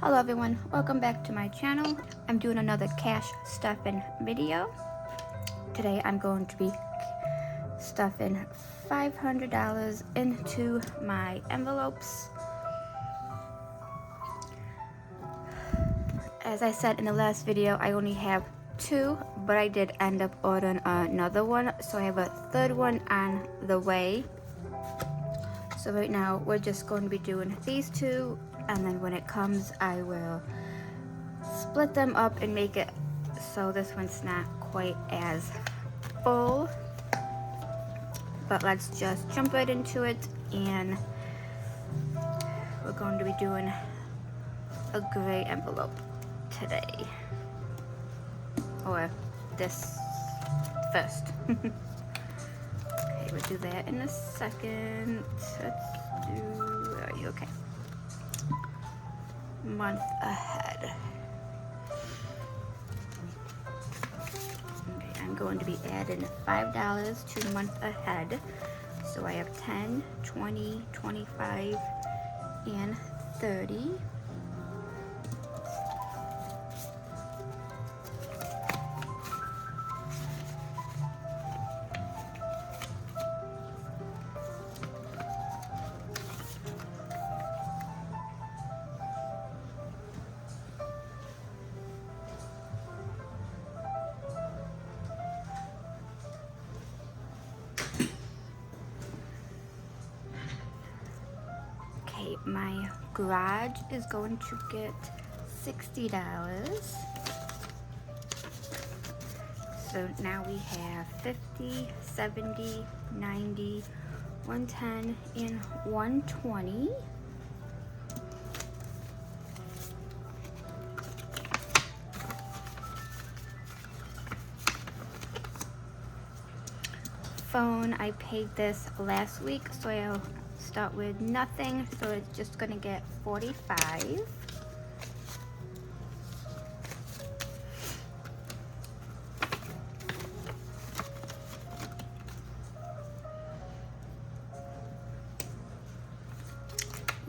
Hello everyone, welcome back to my channel. I'm doing another cash stuffing video. Today I'm going to be stuffing $500 into my envelopes. As I said in the last video, I only have two, but I did end up ordering another one, so I have a third one on the way. So right now we're just going to be doing these two, and then when it comes I will split them up and make it so this one's not quite as full. But let's just jump right into it, and we're going to be doing a gray envelope today, or this first. Okay, we'll do that in a second. Let's do, where are you? Okay. Month ahead. Okay, I'm going to be adding $5 to month ahead. So I have 10, 20, 25, and 30. Okay, my garage is going to get $60. So now we have 50, 70, 90, 110, and 120. Phone, I paid this last week, so I'll start with nothing, so it's just gonna get 45.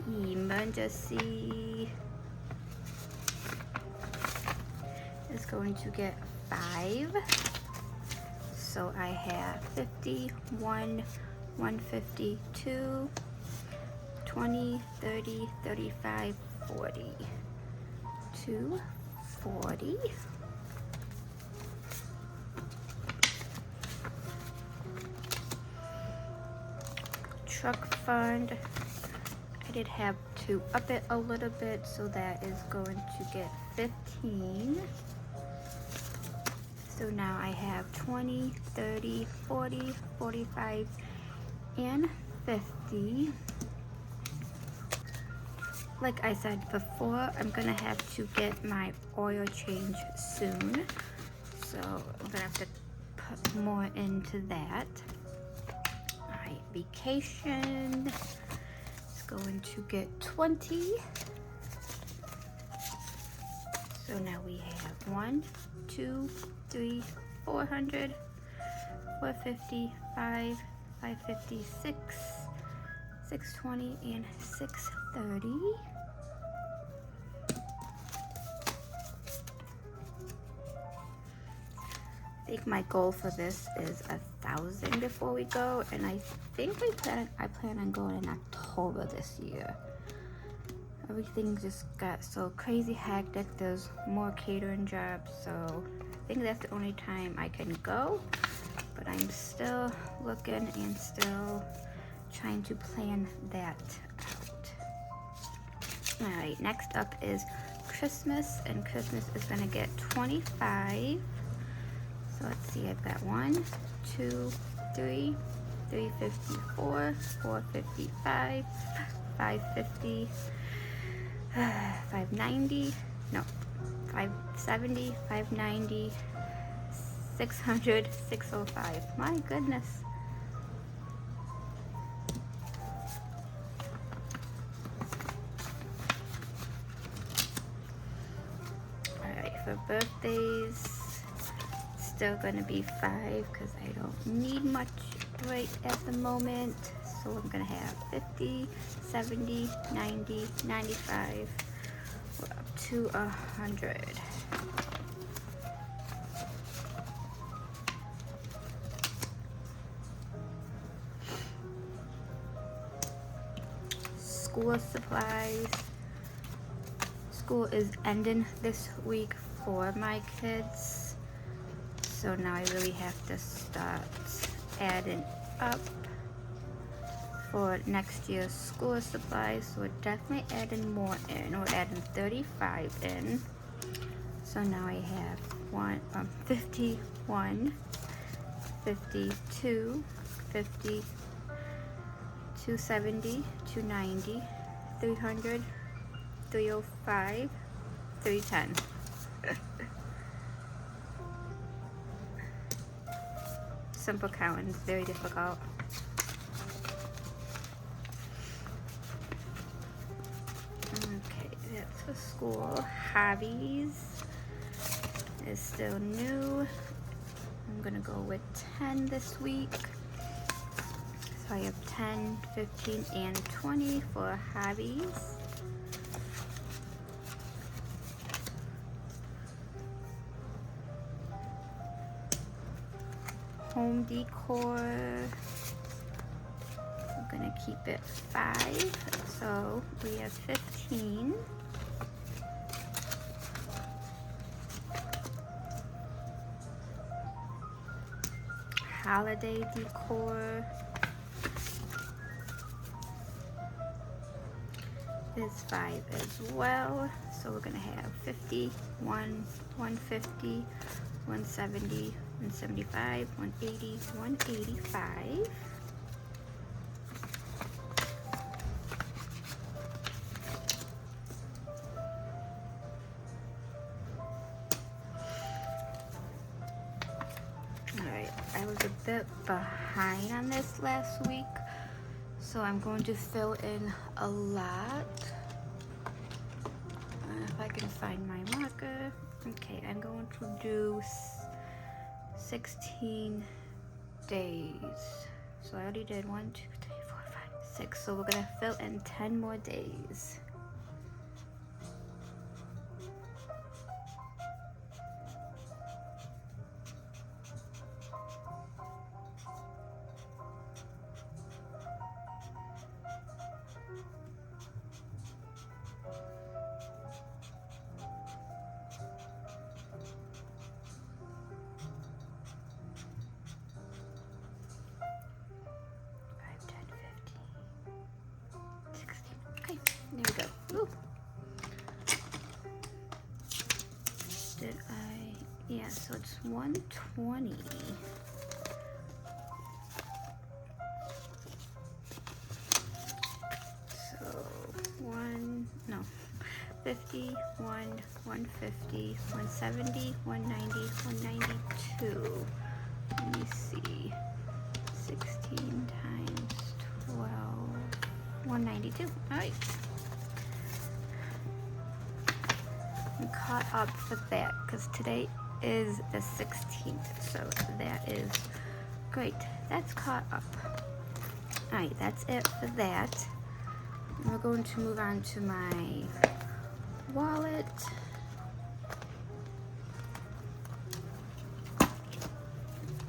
Emergency is going to get 5. So I have 50, 152, 20, 30, 35, 40. 240. Truck fund, I did have to up it a little bit, so that is going to get 15. So now I have 20, 30, 40, 45, and 50. Like I said before, I'm gonna have to get my oil change soon. So I'm gonna have to put more into that. My vacation is going to get 20. So now we have 1, 2, 3, 400, 450, 550, 620, and 630. I think my goal for this is 1,000 before we go, and I think I plan on going in October this year. Everything just got so crazy hectic. There's more catering jobs, so I think that's the only time I can go. But I'm still looking and still trying to plan that out. Alright, next up is Christmas, and Christmas is gonna get 25. So let's see, I've got 1, 2, 3, 354, 455, 550, 590, no, 570, 590, 600, 605. My goodness. Alright, for birthdays, still gonna be 5 because I don't need much right at the moment. So I'm gonna have 50, 70, 90, 95, to 100. School supplies. School is ending this week for my kids, so now I really have to start adding up for next year's school supplies. So we're definitely adding more in. We're adding 35 in. So now I have 51, 52, 50, 270, 290, 300, 305, 310. Simple counting is very difficult. Okay, that's for school. Hobbies is still new. I'm gonna go with 10 this week. So I have 10, 15, and 20 for hobbies. Home decor, I'm gonna keep it 5, so we have 15. Holiday decor is 5 as well, so we're gonna have 50, 150, 170, 175, 180, 185. Alright, I was a bit behind on this last week, so I'm going to fill in a lot. If I can find my marker. Okay, I'm going to do 16 days. So I already did 1, 2, 3, 4, 5, 6. So we're gonna fill in 10 more days. There we go. Ooh. Did I? Yeah, so it's 120. So 50, 150, 170, 190, 192. Let me see. 16 times 12. 192. All right. I'm caught up for that because today is the 16th, so that is great. That's caught up. All right, that's it for that. We're going to move on to my wallet.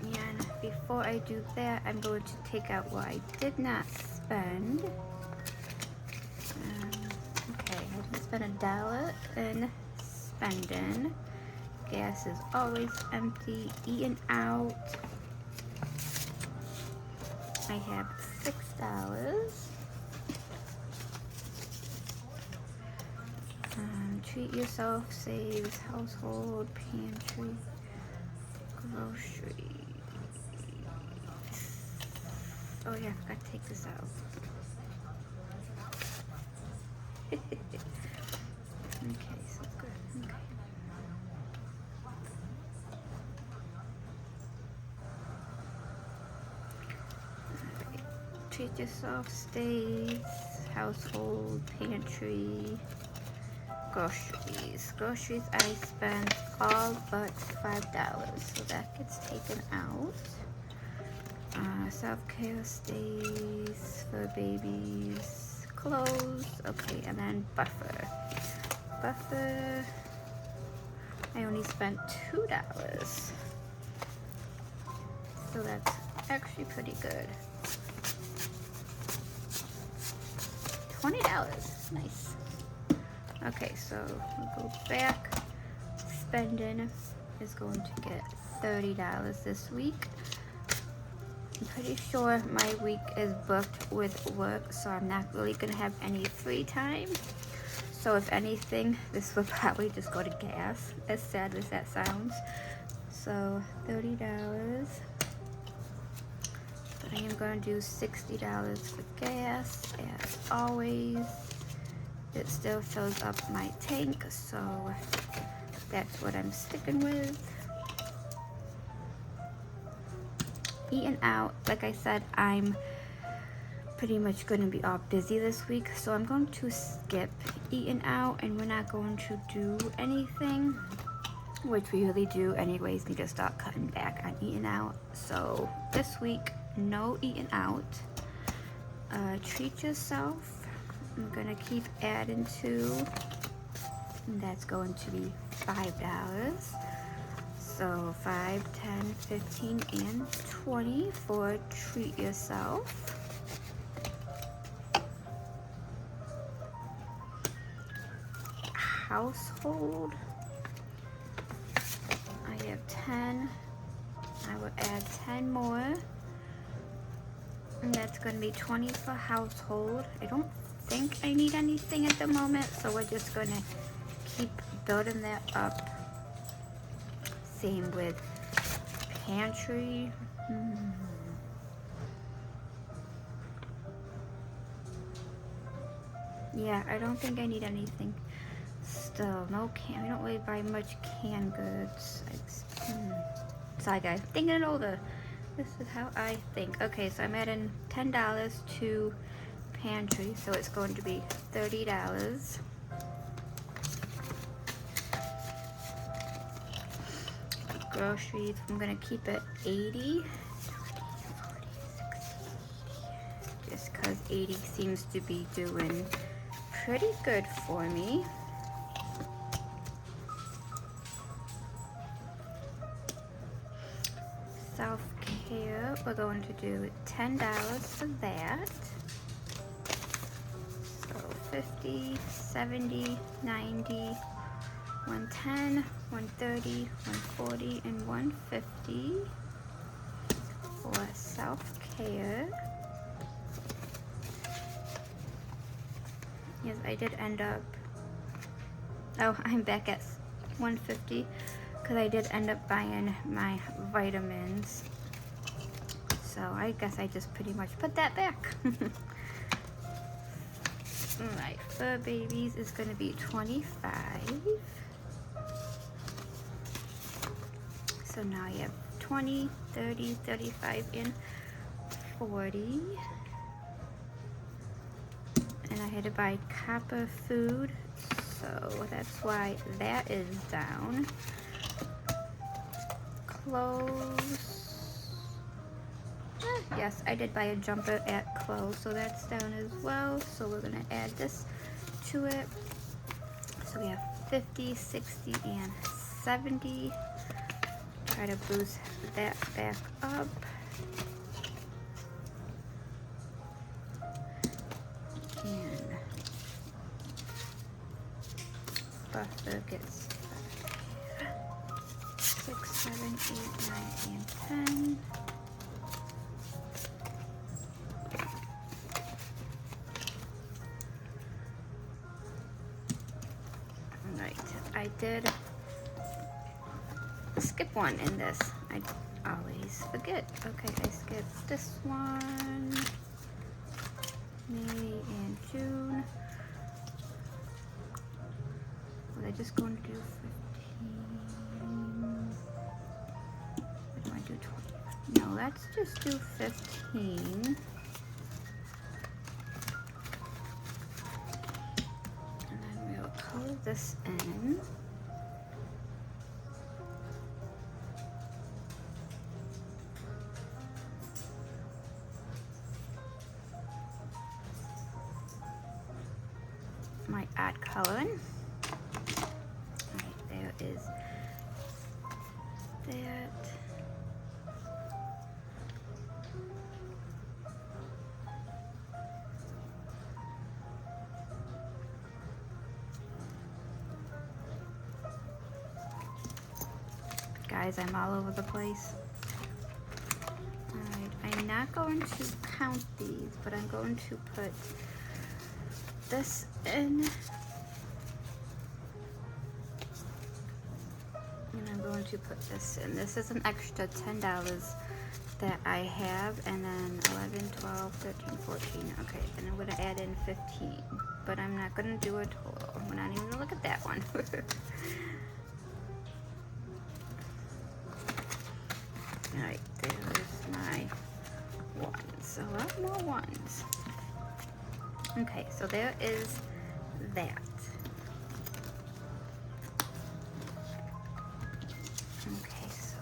And before I do that, I'm going to take out what I did not spend. Okay, I didn't spend $1 in spending. Gas is always empty. Eating out, I have $6. Treat yourself saves household, pantry, groceries. Oh yeah, I forgot to take this out. Okay, so good. Okay. Alright. Treat yourself stays, household, pantry, groceries. Groceries I spent all but $5, so that gets taken out. Self-care stays for babies, clothes, okay, and then buffer. buffer. I only spent $2. So that's actually pretty good. $20, nice. Okay, so we'll go back. Spending is going to get $30 this week. I'm pretty sure my week is booked with work, so I'm not really gonna have any free time. So if anything, this will probably just go to gas, as sad as that sounds. So $30. I am going to do $60 for gas, as always. It still fills up my tank, so that's what I'm sticking with. Eating out, like I said, I'm pretty much going to be all busy this week, so I'm going to skip eating out, and we're not going to do anything, which we really do anyways. We just start cutting back on eating out. So this week, no eating out. Treat yourself. I'm gonna keep adding to, and that's going to be $5. So 5, 10, 15, and 20 for treat yourself. Household, I have 10. I will add 10 more. And that's going to be 20 for household. I don't think I need anything at the moment, so we're just going to keep building that up. Same with pantry. Yeah, I don't think I need anything. Still, no can. I don't really buy much canned goods. Sorry guys, thinking it over. This is how I think. Okay, so I'm adding $10 to pantry, so it's going to be $30. Groceries, I'm gonna keep it 80. 40, 60, just because 80 seems to be doing pretty good for me. Self-care, we're going to do $10 for that. So 50, 70, 90, 110, 130, 140, and 150 for self-care. Yes, I did end up, oh, I'm back at 150 because I did end up buying my vitamins. So I guess I just pretty much put that back. Alright, for babies is going to be 25. So now you have 20, 30, 35, and 40. And I had to buy copper food, so that's why that is down. Clothes. Yes, I did buy a jumper at Clothes, so that's down as well. So we're gonna add this to it. So we have 50, 60, and 70. Try to boost that back up. And buffer gets 6, 7, 8, 9, and 10. Alright, I did skip one in this. I always forget. Okay, I skipped this one. May and June. Was I just going to do 15? What do I do? 20? No, let's just do 15. And then we'll color this in. Might add coloring. is that. Guys, I'm all over the place. Alright, I'm not going to count these, but I'm going to put this in. And I'm going to put this in. This is an extra $10 that I have, and then 11, 12, 13, 14. Okay, and I'm going to add in 15, but I'm not going to do a total. We're not even going to look at that one. Alright, there's my ones. A lot more ones. Okay, so there is that. Okay, so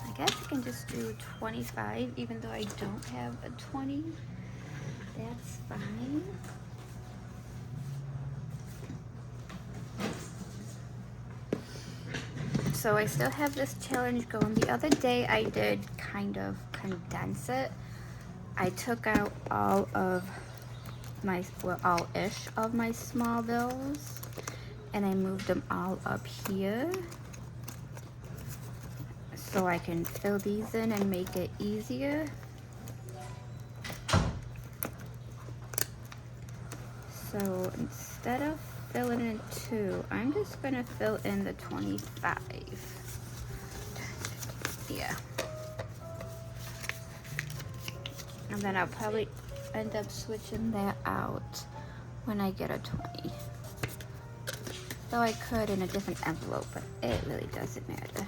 I guess I can just do 25, even though I don't have a 20. That's fine. So I still have this challenge going. The other day I did kind of condense it. I took out all of my, well, all-ish of my small bills, and I moved them all up here so I can fill these in and make it easier. So instead of filling in 2, I'm just gonna fill in the 25. Yeah. And then I'll probably end up switching that out when I get a 20. Though I could in a different envelope, but it really doesn't matter.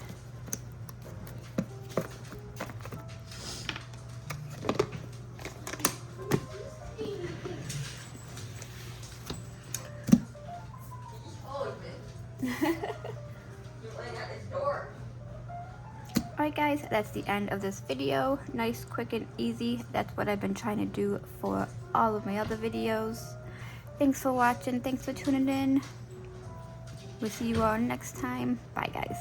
Alright guys, that's the end of this video. Nice, quick, and easy. That's what I've been trying to do for all of my other videos. Thanks for watching. Thanks for tuning in. We'll see you all next time. Bye guys.